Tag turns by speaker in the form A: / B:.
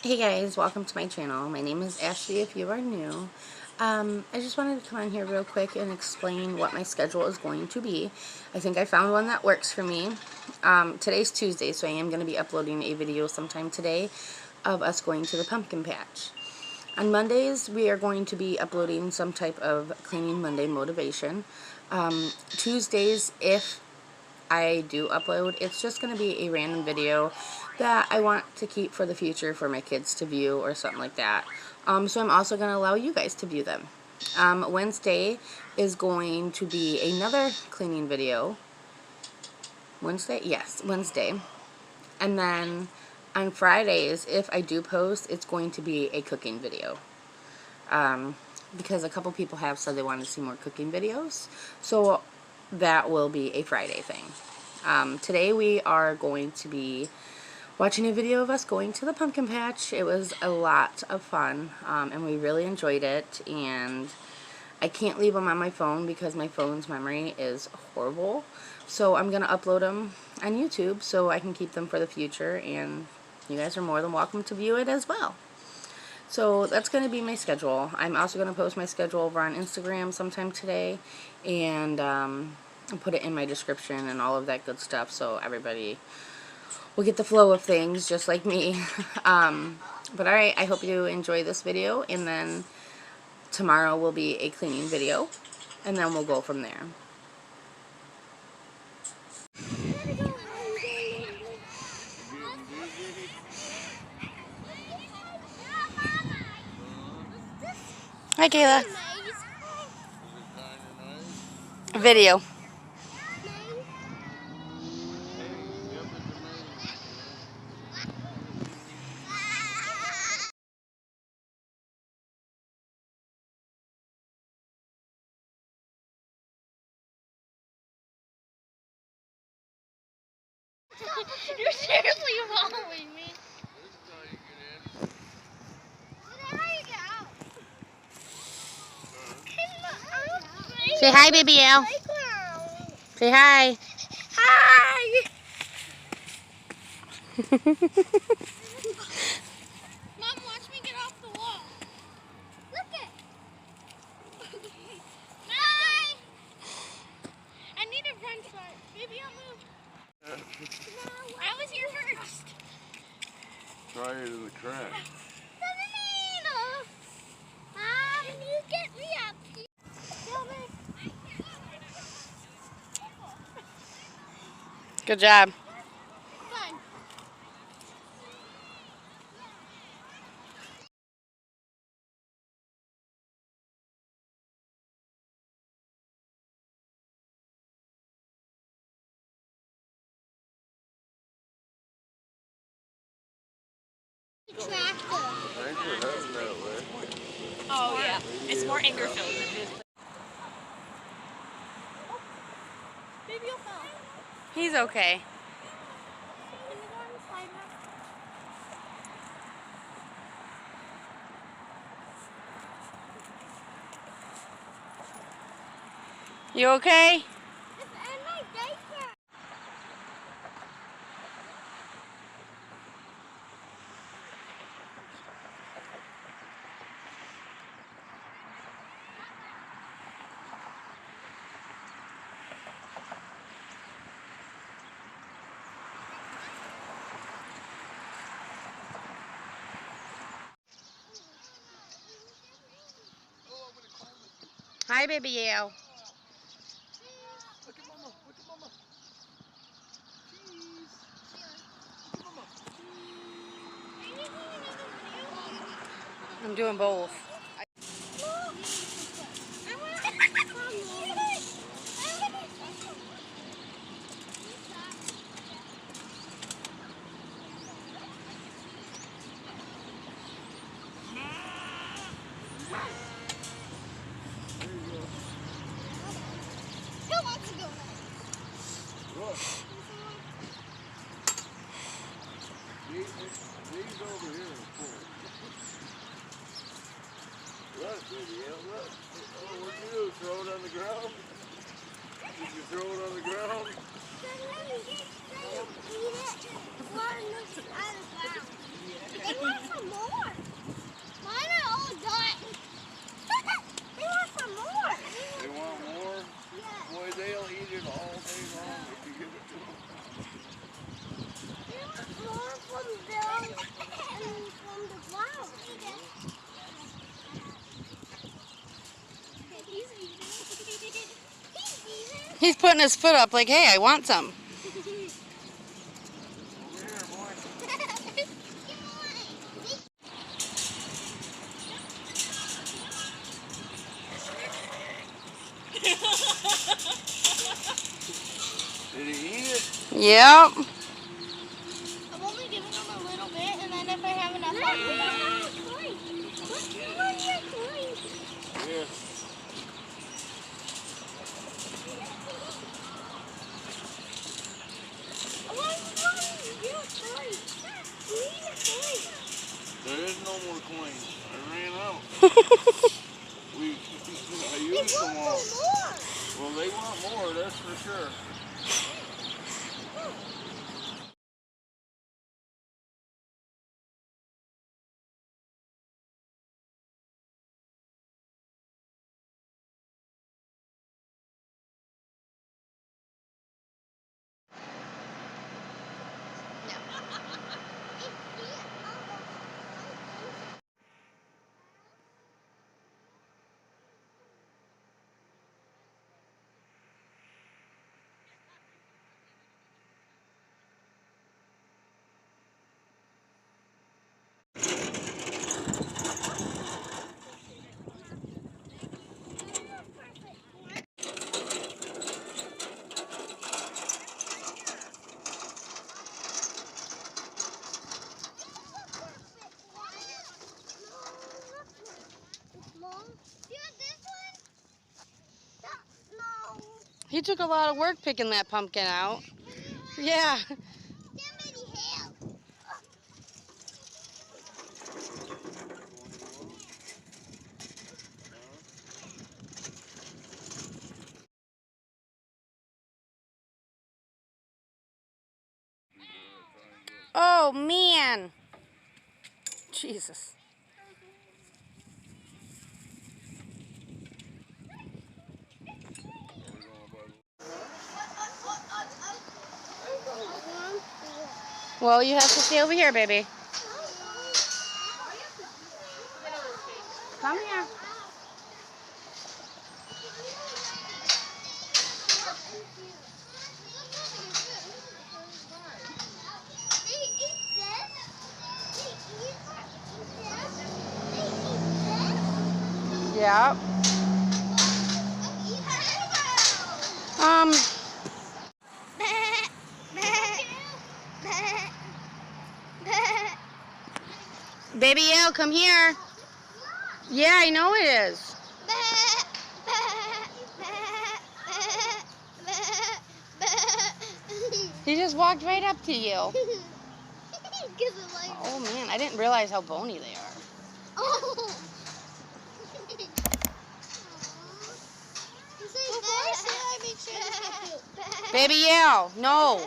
A: Hey guys, welcome to my channel. My name is Ashley if you are new. I just wanted to come on here real quick and explain what my schedule is going to be. I think I found one that works for me. Today's Tuesday, so I am going to be uploading a video sometime today of us going to the pumpkin patch. On Mondays, we are going to be uploading some type of Cleaning Monday motivation. Tuesdays, if I do upload, it's just going to be a random video that I want to keep for the future for my kids to view or something like that. So I'm also going to allow you guys to view them. Wednesday is going to be another cleaning video. Wednesday? Yes, Wednesday. And then on Fridays, if I do post, it's going to be a cooking video. Because a couple people have said they want to see more cooking videos. So that will be a Friday thing. Today we are going to be watching a video of us going to the pumpkin patch. It was a lot of fun, and we really enjoyed it, and I can't leave them on my phone because my phone's memory is horrible. So I'm going to upload them on YouTube so I can keep them for the future, and you guys are more than welcome to view it as well. So that's going to be my schedule. I'm also going to post my schedule over on Instagram sometime today, and put it in my description and all of that good stuff so everybody will get the flow of things just like me. But alright, I hope you enjoy this video, and then tomorrow will be a cleaning video, and then we'll go from there. Hi, Kayla. Video.
B: You're seriously following me.
A: Say hi, baby Al. Say hi.
B: Hi. Mom, watch me get off the wall. Look it. Hi. I need a front start. Baby, I'll move. I was here first.
C: Try it in the crack.
B: Mom, can you get me up?
A: Good job.
B: Fun.
C: Thanks for heading that way.
D: Oh yeah, it's more anger filled than it is.
B: Baby, you'll fall.
A: He's okay.
B: Can you go on the slide now?
A: You okay?
B: It's in my diaper.
A: Hi, baby Al.
C: Look at mama. Look at mama. Cheese. Look at mama.
A: I'm doing both.
B: Who wants to go
C: Look. These over here are full.
A: He's putting his foot up like, hey, I want some.
C: Did he eat it?
A: Yep.
B: I'm only giving him a little bit, and then if I have enough, I'll put
C: Yeah. There is no more coins. I ran out. I used them all. Well, they want more, that's for sure.
A: He took a lot of work picking that pumpkin out. Yeah. Oh, man. Jesus. Well, you have to stay over here, baby. Come here. Yeah. Baby Yale, come here. Yeah, I know it is. He just walked right up to you. Oh man, I didn't realize how bony they are. Baby Yale, no.